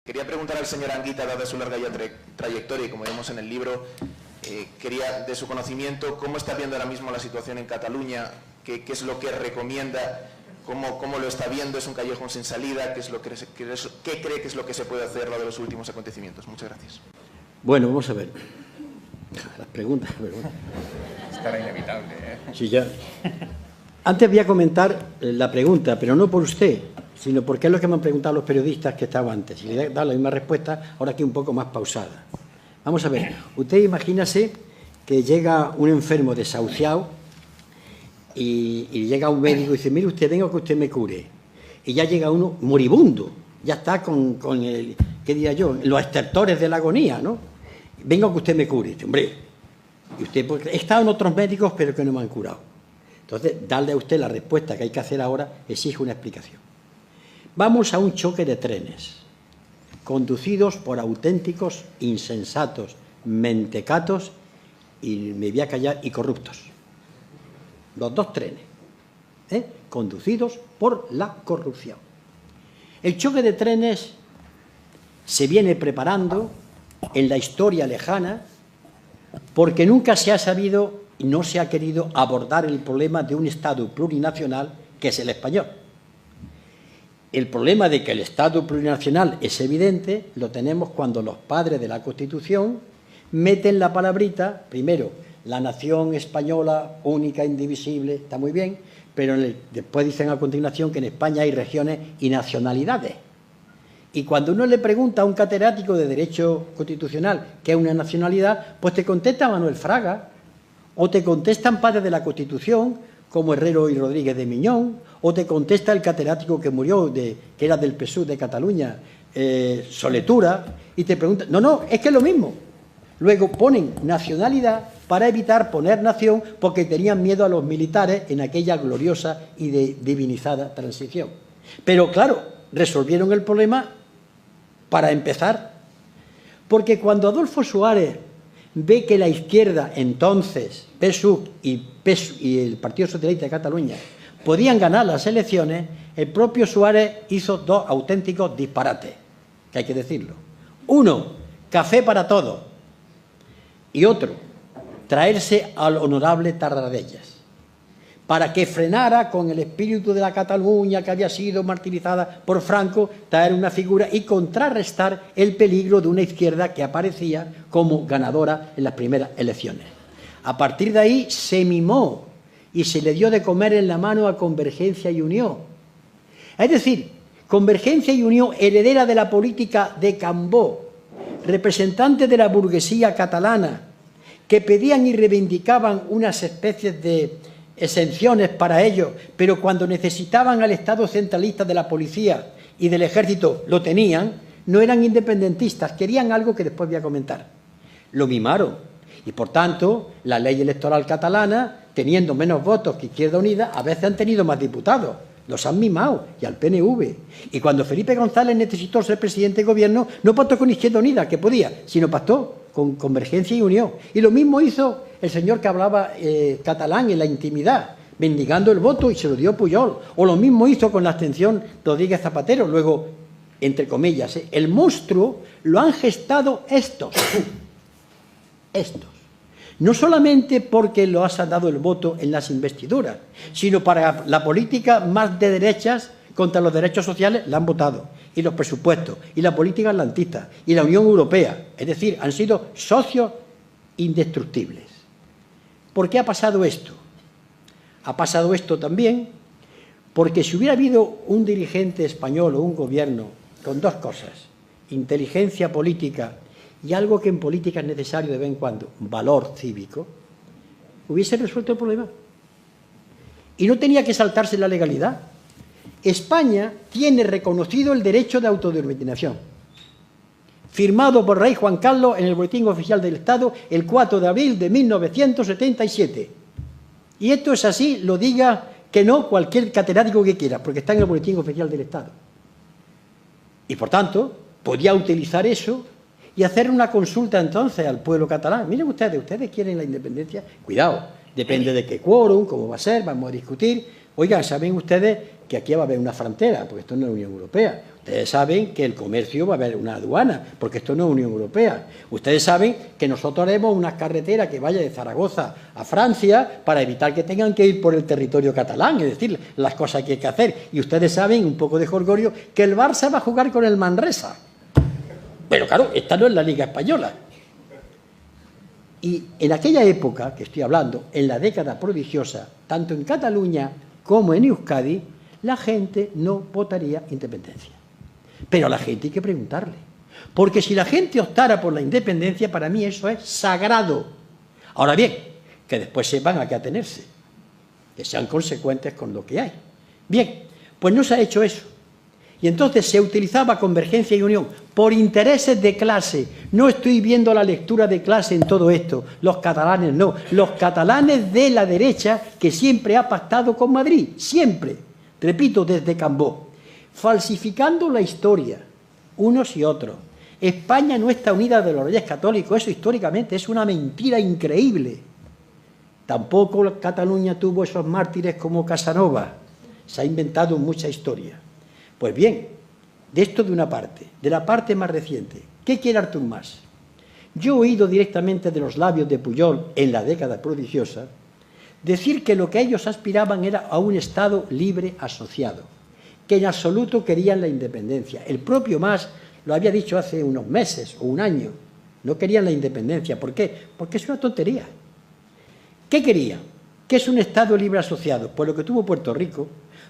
Quería preguntar al señor Anguita, dada su larga trayectoria y como vemos en el libro, quería de su conocimiento cómo está viendo ahora mismo la situación en Cataluña, qué es lo que recomienda, cómo lo está viendo, es un callejón sin salida, qué cree que es lo que se puede hacer dado los últimos acontecimientos. Muchas gracias. Bueno, vamos a ver. Las preguntas, pero bueno. Estará inevitable, ¿eh? Sí, ya. Antes voy a comentar la pregunta, pero no por usted, sino porque es lo que me han preguntado los periodistas que estaban antes. Y le he dado la misma respuesta, ahora aquí un poco más pausada. Vamos a ver, usted imagínase que llega un enfermo desahuciado y llega un médico y dice, mire usted, venga que usted me cure. Y ya llega uno moribundo, ya está con el, ¿qué diría yo?, los estertores de la agonía, ¿no? Venga que usted me cure. Dice, hombre, y usted, porque he estado en otros médicos pero que no me han curado. Entonces, darle a usted la respuesta que hay que hacer ahora exige una explicación. Vamos a un choque de trenes, conducidos por auténticos insensatos, mentecatos, y me voy a callar, y corruptos. Los dos trenes, conducidos por la corrupción. El choque de trenes se viene preparando en la historia lejana porque nunca se ha sabido y no se ha querido abordar el problema de un Estado plurinacional que es el español. El problema de que el Estado plurinacional es evidente lo tenemos cuando los padres de la Constitución meten la palabrita, primero, la nación española única, indivisible, está muy bien, pero después dicen a continuación que en España hay regiones y nacionalidades. Y cuando uno le pregunta a un catedrático de Derecho Constitucional qué es una nacionalidad, pues te contesta Manuel Fraga, o te contestan padres de la Constitución, como Herrero y Rodríguez de Miñón, o te contesta el catedrático que murió, que era del PSUV de Cataluña, Soletura, y te pregunta, no, es que es lo mismo. Luego ponen nacionalidad para evitar poner nación porque tenían miedo a los militares en aquella gloriosa y divinizada transición. Pero claro, resolvieron el problema para empezar, porque cuando Adolfo Suárez ve que la izquierda, entonces PSUV y el Partido Socialista de Cataluña podían ganar las elecciones, el propio Suárez hizo dos auténticos disparates, que hay que decirlo. Uno, café para todos, y otro, traerse al honorable Tarradellas, para que frenara con el espíritu de la Cataluña que había sido martirizada por Franco, traer una figura y contrarrestar el peligro de una izquierda que aparecía como ganadora en las primeras elecciones. A partir de ahí se mimó y se le dio de comer en la mano a Convergencia y Unió. Es decir, Convergencia y Unió, heredera de la política de Cambó, representantes de la burguesía catalana, que pedían y reivindicaban unas especies de exenciones para ellos, pero cuando necesitaban al Estado centralista de la policía y del ejército lo tenían, no eran independentistas, querían algo que después voy a comentar. Lo mimaron y, por tanto, la ley electoral catalana, teniendo menos votos que Izquierda Unida, a veces han tenido más diputados. Los han mimado, y al PNV. Y cuando Felipe González necesitó ser presidente de gobierno, no pactó con Izquierda Unida, que podía, sino pactó con Convergencia y Unión. Y lo mismo hizo el señor que hablaba catalán en la intimidad, mendigando el voto, y se lo dio Pujol. O lo mismo hizo con la abstención Rodríguez Zapatero. Luego, entre comillas, el monstruo lo han gestado estos. No solamente porque lo has dado el voto en las investiduras, sino para la política más de derechas contra los derechos sociales la han votado, y los presupuestos, y la política atlantista, y la Unión Europea. Es decir, han sido socios indestructibles. ¿Por qué ha pasado esto? Ha pasado esto también porque si hubiera habido un dirigente español o un gobierno con dos cosas, inteligencia política y algo que en política es necesario de vez en cuando, valor cívico, hubiese resuelto el problema. Y no tenía que saltarse la legalidad. España tiene reconocido el derecho de autodeterminación, firmado por Rey Juan Carlos en el Boletín Oficial del Estado el 4 de abril de 1977. Y esto es así, lo diga que no cualquier catedrático que quiera, porque está en el Boletín Oficial del Estado. Y por tanto, podía utilizar eso y hacer una consulta entonces al pueblo catalán. Miren ustedes quieren la independencia, cuidado, depende de qué quórum, cómo va a ser, vamos a discutir. Oigan, ¿saben ustedes que aquí va a haber una frontera, porque esto no es la Unión Europea. Ustedes saben que el comercio va a haber una aduana, porque esto no es Unión Europea. Ustedes saben que nosotros haremos una carretera que vaya de Zaragoza a Francia para evitar que tengan que ir por el territorio catalán, es decir, las cosas que hay que hacer. Y ustedes saben, un poco de jolgorio, que el Barça va a jugar con el Manresa. Pero claro, esta no es la Liga Española. Y en aquella época, que estoy hablando, en la década prodigiosa, tanto en Cataluña como en Euskadi, la gente no votaría independencia. Pero a la gente hay que preguntarle. Porque si la gente optara por la independencia, para mí eso es sagrado. Ahora bien, que después sepan a qué atenerse, que sean consecuentes con lo que hay. Bien, pues no se ha hecho eso. Y entonces se utilizaba convergencia y unión por intereses de clase. No estoy viendo la lectura de clase en todo esto. Los catalanes no. Los catalanes de la derecha que siempre ha pactado con Madrid. Siempre. Repito, desde Cambó. Falsificando la historia, unos y otros. España no está unida de los Reyes Católicos. Eso históricamente es una mentira increíble. Tampoco Cataluña tuvo esos mártires como Casanova. Se ha inventado mucha historia. Pues bien, de esto de una parte, de la parte más reciente, ¿qué quiere Artur Mas? Yo he oído directamente de los labios de Pujol en la década prodigiosa decir que lo que ellos aspiraban era a un Estado libre asociado, que en absoluto querían la independencia. El propio Mas lo había dicho hace unos meses o un año, no querían la independencia. ¿Por qué? Porque es una tontería. ¿Qué querían? ¿Qué es un Estado libre asociado? Pues lo que tuvo Puerto Rico.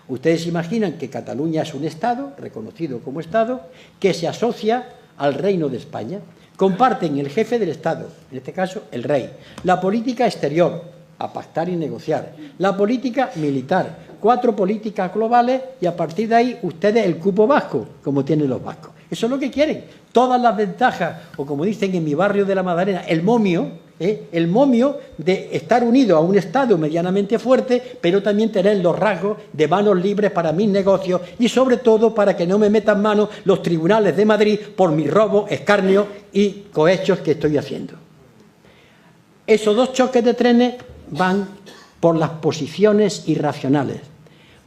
Ustedes imaginan que Cataluña es un Estado, reconocido como Estado, que se asocia al Reino de España. Comparten el jefe del Estado, en este caso el rey. La política exterior, a pactar y negociar. La política militar, 4 políticas globales y a partir de ahí ustedes el cupo vasco, como tienen los vascos. Eso es lo que quieren. Todas las ventajas, o como dicen en mi barrio de la Madalena, el momio de estar unido a un Estado medianamente fuerte, pero también tener los rasgos de manos libres para mis negocios y sobre todo para que no me metan mano los tribunales de Madrid por mis robos, escarnios y cohechos que estoy haciendo. Esos 2 choques de trenes van por las posiciones irracionales.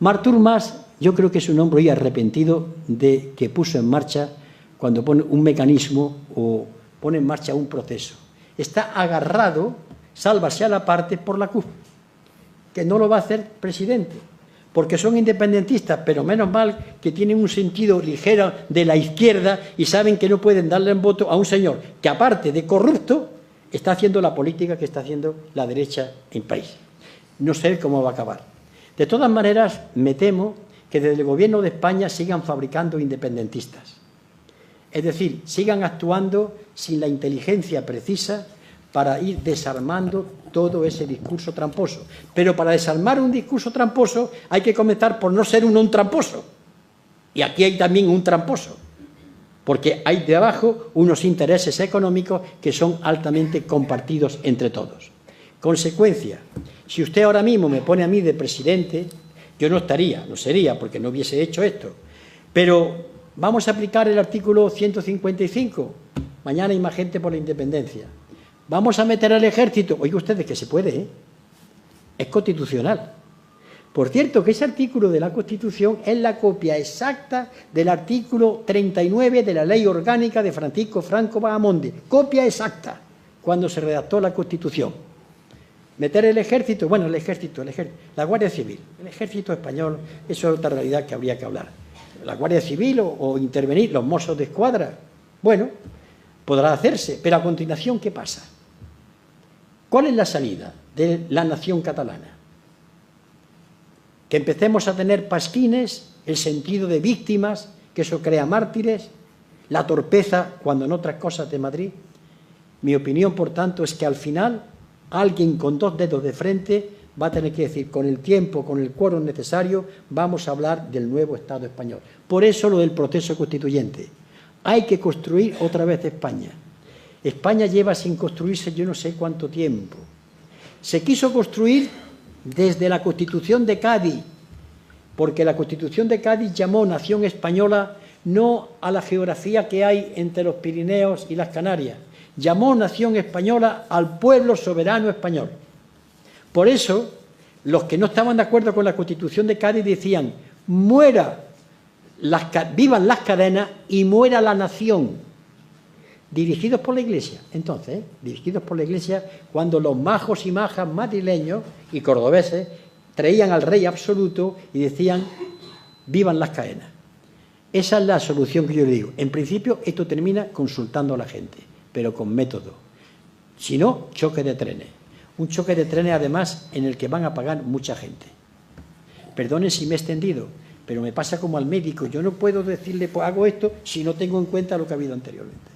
Artur Mas, yo creo que es un hombre hoy arrepentido de que puso en marcha, cuando pone un mecanismo o pone en marcha un proceso. Está agarrado, sálvase a la parte, por la CUP, que no lo va a hacer presidente, porque son independentistas, pero menos mal que tienen un sentido ligero de la izquierda y saben que no pueden darle en voto a un señor que, aparte de corrupto, está haciendo la política que está haciendo la derecha en el país. No sé cómo va a acabar. De todas maneras, me temo que desde el gobierno de España sigan fabricando independentistas. Es decir, sigan actuando sin la inteligencia precisa para ir desarmando todo ese discurso tramposo. Pero para desarmar un discurso tramposo hay que comenzar por no ser un tramposo. Y aquí hay también un tramposo, porque hay de abajo unos intereses económicos que son altamente compartidos entre todos. Consecuencia, si usted ahora mismo me pone a mí de presidente, yo no sería, porque no hubiese hecho esto. Pero vamos a aplicar el artículo 155. Mañana hay más gente por la independencia. Vamos a meter al ejército. Oiga ustedes que se puede, ¿eh? Es constitucional. Por cierto, que ese artículo de la Constitución es la copia exacta del artículo 39 de la Ley Orgánica de Francisco Franco Bahamonde. Copia exacta, cuando se redactó la Constitución. Meter el ejército, bueno, el ejército, la Guardia Civil, el ejército español, eso es otra realidad que habría que hablar. La Guardia Civil o intervenir los Mossos de Escuadra, bueno, podrá hacerse, pero a continuación, ¿qué pasa? ¿Cuál es la salida de la nación catalana? Que empecemos a tener pasquines, el sentido de víctimas, que eso crea mártires, la torpeza cuando en otras cosas de Madrid. Mi opinión, por tanto, es que al final alguien con 2 dedos de frente va a tener que decir, con el tiempo, con el quórum necesario, vamos a hablar del nuevo Estado español. Por eso lo del proceso constituyente. Hay que construir otra vez España. España lleva sin construirse yo no sé cuánto tiempo. Se quiso construir desde la Constitución de Cádiz, porque la Constitución de Cádiz llamó nación española no a la geografía que hay entre los Pirineos y las Canarias, llamó nación española al pueblo soberano español. Por eso, los que no estaban de acuerdo con la Constitución de Cádiz decían, vivan las cadenas y muera la nación. Dirigidos por la Iglesia. Entonces, dirigidos por la Iglesia, cuando los majos y majas madrileños y cordobeses traían al rey absoluto y decían, vivan las cadenas. Esa es la solución que yo le digo. En principio, esto termina consultando a la gente, pero con método. Si no, choque de trenes. Un choque de trenes, además, en el que van a pagar mucha gente. Perdonen si me he extendido, pero me pasa como al médico. Yo no puedo decirle, pues hago esto, si no tengo en cuenta lo que ha habido anteriormente.